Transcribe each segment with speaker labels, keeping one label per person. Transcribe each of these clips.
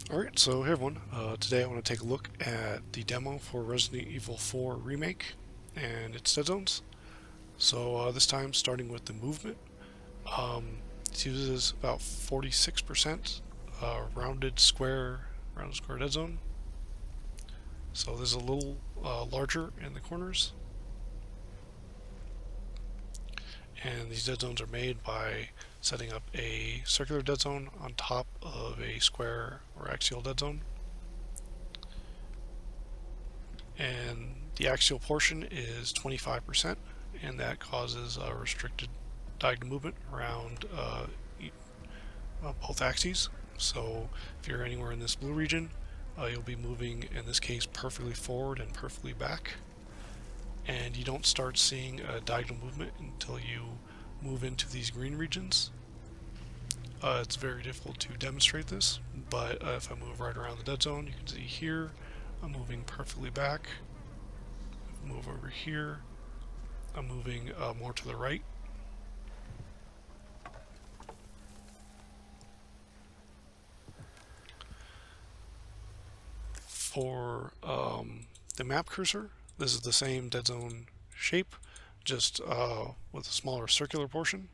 Speaker 1: Alright, so hey everyone, today I want to take a look at the demo for Resident Evil 4 Remake and its Deadzones. So this time starting with the movement, it uses about 46% rounded square dead zone. So this is a little larger in the corners. And these dead zones are made by setting up a circular dead zone on top of a square or axial dead zone. And the axial portion is 25%, and that causes a restricted diagonal movement around both axes. So if you're anywhere in this blue region, you'll be moving, in this case, perfectly forward and perfectly back. And you don't start seeing a diagonal movement until you move into these green regions. It's very difficult to demonstrate this, but if I move right around the dead zone, you can see here I'm moving perfectly back. Move over here, I'm moving more to the right. For the map cursor, this is the same dead zone shape, just with a smaller circular portion.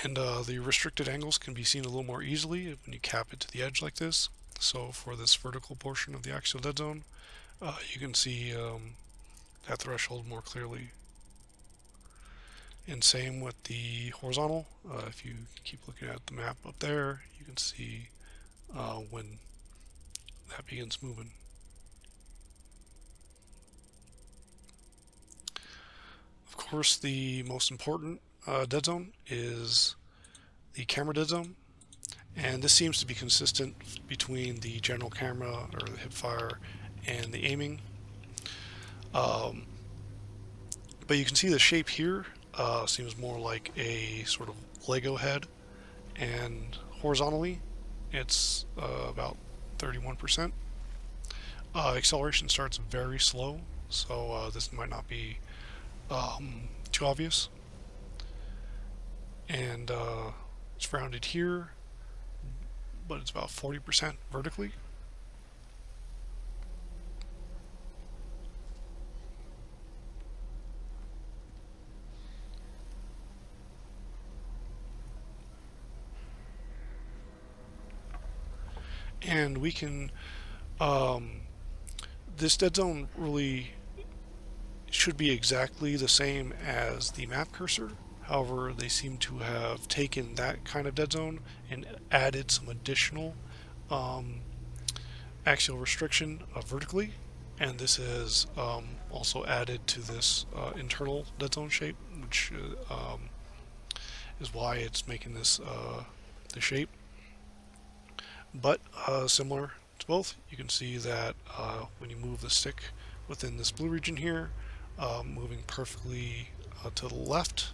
Speaker 1: And the restricted angles can be seen a little more easily when you cap it to the edge like this. So for this vertical portion of the axial dead zone, you can see that threshold more clearly. And same with the horizontal. If you keep looking at the map up there, you can see when that begins moving. Of course, the most important dead zone is the camera dead zone, and this seems to be consistent between the general camera or the hip fire and the aiming. But you can see the shape here seems more like a sort of Lego head, and horizontally it's about 31%. Acceleration starts very slow, so this might not be too obvious. And it's rounded here, but it's about 40% vertically. And we can, this dead zone really should be exactly the same as the map cursor. However, they seem to have taken that kind of dead zone and added some additional axial restriction vertically, and this is also added to this internal dead zone shape, which is why it's making this the shape. But similar to both, you can see that when you move the stick within this blue region here, moving perfectly to the left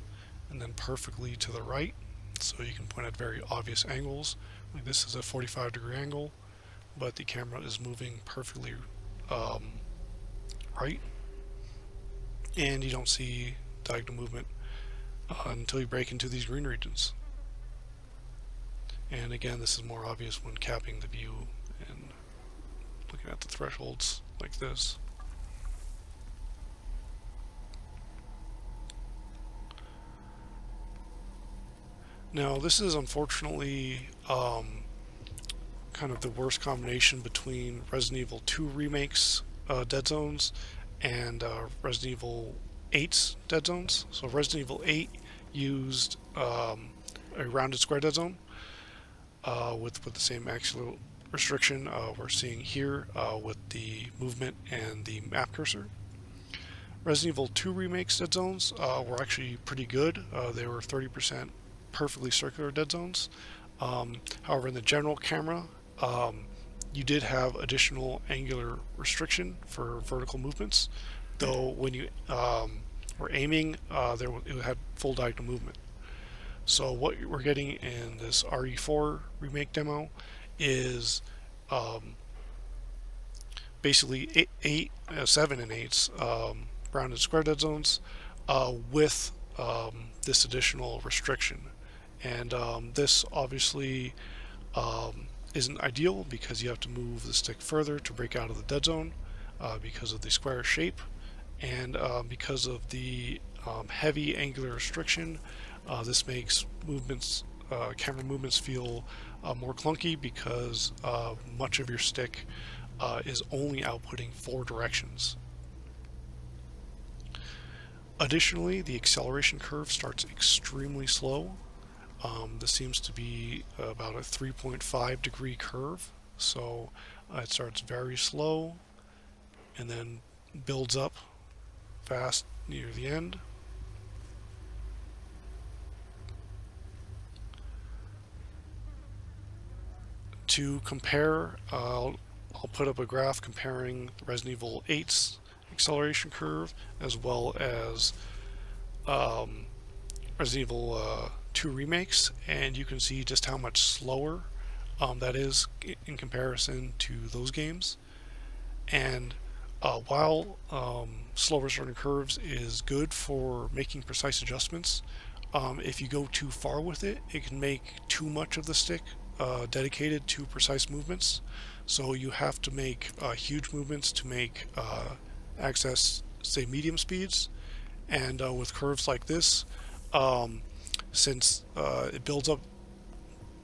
Speaker 1: and then perfectly to the right, so you can point at very obvious angles. Like this is a 45-degree angle, but the camera is moving perfectly right, and you don't see diagonal movement until you break into these green regions. And again, this is more obvious when capping the view and looking at the thresholds like this. Now, this is unfortunately kind of the worst combination between Resident Evil 2 Remake's Dead Zones and Resident Evil 8's Dead Zones. So Resident Evil 8 used a rounded square dead zone with the same axial restriction we're seeing here with the movement and the map cursor. Resident Evil 2 Remake's dead zones were actually pretty good. They were 30% perfectly circular dead zones. However, in the general camera, you did have additional angular restriction for vertical movements, though when you were aiming, it had full diagonal movement. So what we're getting in this RE4 remake demo is basically 7 and 8s rounded square dead zones with this additional restriction. And this obviously isn't ideal because you have to move the stick further to break out of the dead zone because of the square shape, and because of the heavy angular restriction. This makes camera movements feel more clunky because much of your stick is only outputting 4 directions. Additionally, the acceleration curve starts extremely slow. This seems to be about a 3.5 degree curve, so it starts very slow and then builds up fast near the end. To compare, I'll put up a graph comparing Resident Evil 8's acceleration curve as well as Resident Evil 2 remakes, and you can see just how much slower that is in comparison to those games. And while slower starting curves is good for making precise adjustments, if you go too far with it, it can make too much of the stick dedicated to precise movements. So you have to make huge movements to make access, say, medium speeds. And with curves like this, since it builds up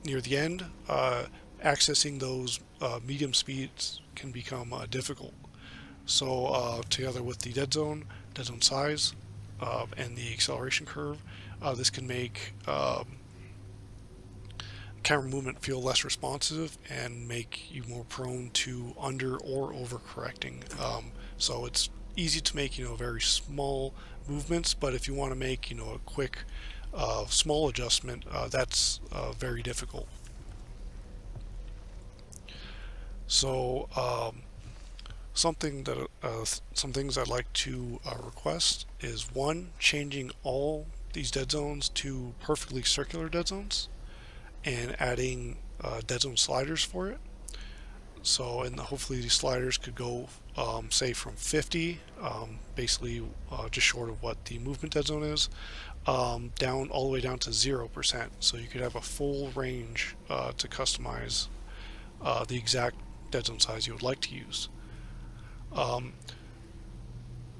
Speaker 1: near the end, accessing those medium speeds can become difficult. So together with the dead zone size, and the acceleration curve, this can make camera movement feel less responsive and make you more prone to under or over correcting. So it's easy to make very small movements, but if you want to make a quick small adjustment, that's very difficult. So some things I'd like to request is, one, changing all these dead zones to perfectly circular dead zones and adding dead zone sliders for it. So, and hopefully these sliders could go, say, from 50, basically just short of what the movement dead zone is, down all the way down to 0%. So you could have a full range to customize the exact dead zone size you would like to use.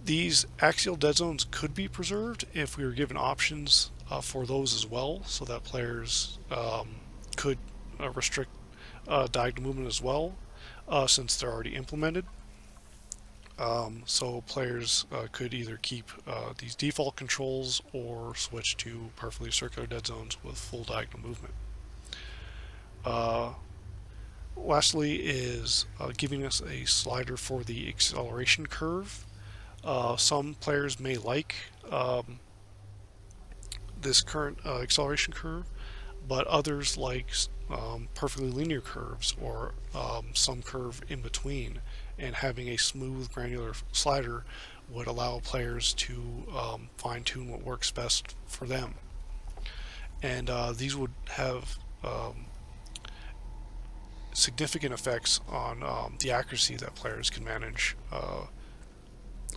Speaker 1: These axial dead zones could be preserved if we were given options for those as well, so that players could restrict diagonal movement as well, since they're already implemented. So players could either keep these default controls or switch to perfectly circular dead zones with full diagonal movement. Lastly is giving us a slider for the acceleration curve. Some players may like this current acceleration curve, but others like perfectly linear curves or some curve in between, and having a smooth granular slider would allow players to fine-tune what works best for them. And these would have significant effects on the accuracy that players can manage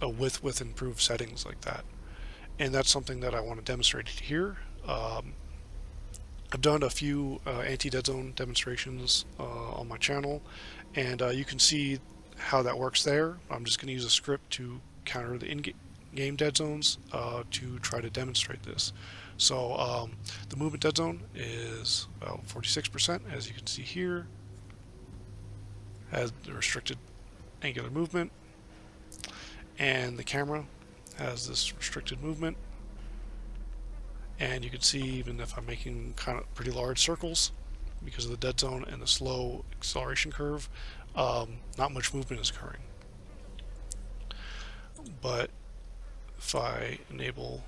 Speaker 1: with improved settings like that. And that's something that I want to demonstrate here. I've done a few Antideadzone demonstrations on my channel, and you can see how that works there. I'm just going to use a script to counter the in-game dead zones to try to demonstrate this. So the movement dead zone is about 46%, as you can see here. Has the restricted angular movement, and the camera has this restricted movement. And you can see, even if I'm making kind of pretty large circles because of the dead zone and the slow acceleration curve, not much movement is occurring. But if I enable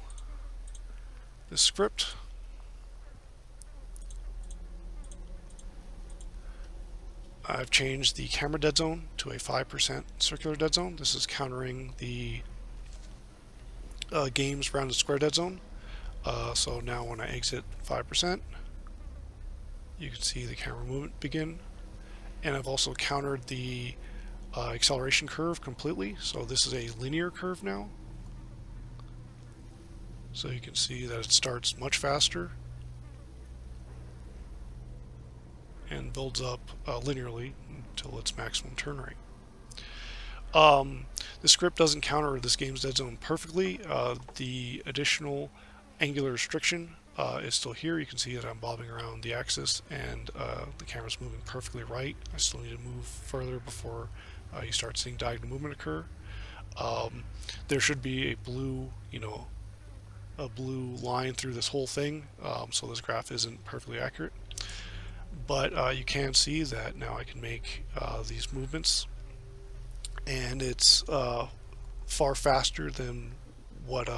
Speaker 1: this script, I've changed the camera dead zone to a 5% circular dead zone. This is countering the game's rounded square dead zone. So now when I exit 5%, you can see the camera movement begin. And I've also countered the acceleration curve completely. So this is a linear curve now. So you can see that it starts much faster and builds up linearly until its maximum turn rate. The script doesn't counter this game's dead zone perfectly. The additional angular restriction is still here. You can see that I'm bobbing around the axis and the camera's moving perfectly right. I still need to move further before you start seeing diagonal movement occur. There should be a blue, a blue line through this whole thing, so this graph isn't perfectly accurate. But you can see that now I can make these movements, and it's far faster than what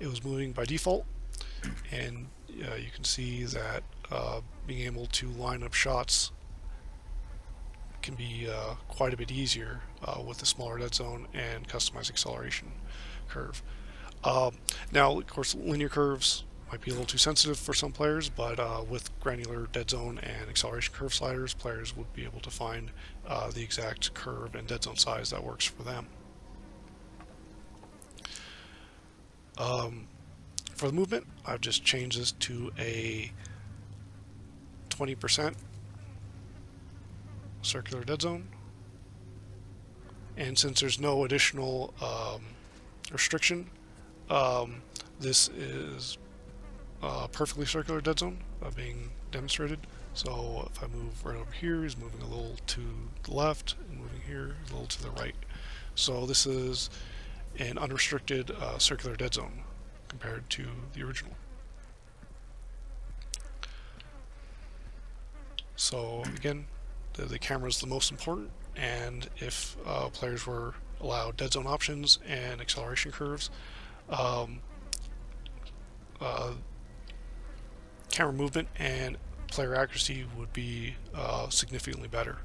Speaker 1: it was moving by default. And you can see that being able to line up shots can be quite a bit easier with the smaller dead zone and customized acceleration curve. Now, of course, linear curves might be a little too sensitive for some players, but with granular dead zone and acceleration curve sliders, players would be able to find the exact curve and dead zone size that works for them. For the movement, I've just changed this to a 20% circular dead zone. And since there's no additional restriction, this is perfectly circular dead zone being demonstrated. So if I move right over here, he's moving a little to the left, and moving here a little to the right. So this is an unrestricted circular dead zone compared to the original. So again, the camera is the most important, and if players were allowed dead zone options and acceleration curves, camera movement and player accuracy would be significantly better.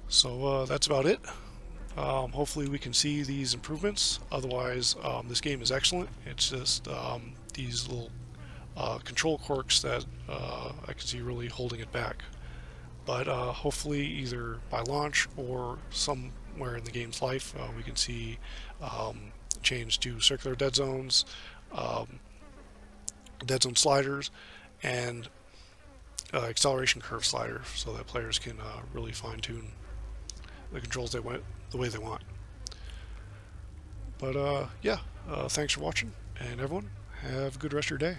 Speaker 1: So that's about it. Hopefully we can see these improvements. Otherwise, this game is excellent. It's just these little control quirks that I can see really holding it back. But hopefully either by launch or somewhere in the game's life, we can see change to circular dead zones, dead zone sliders, and acceleration curve slider, so that players can really fine-tune the controls the way they want. But yeah, thanks for watching, and everyone, have a good rest of your day.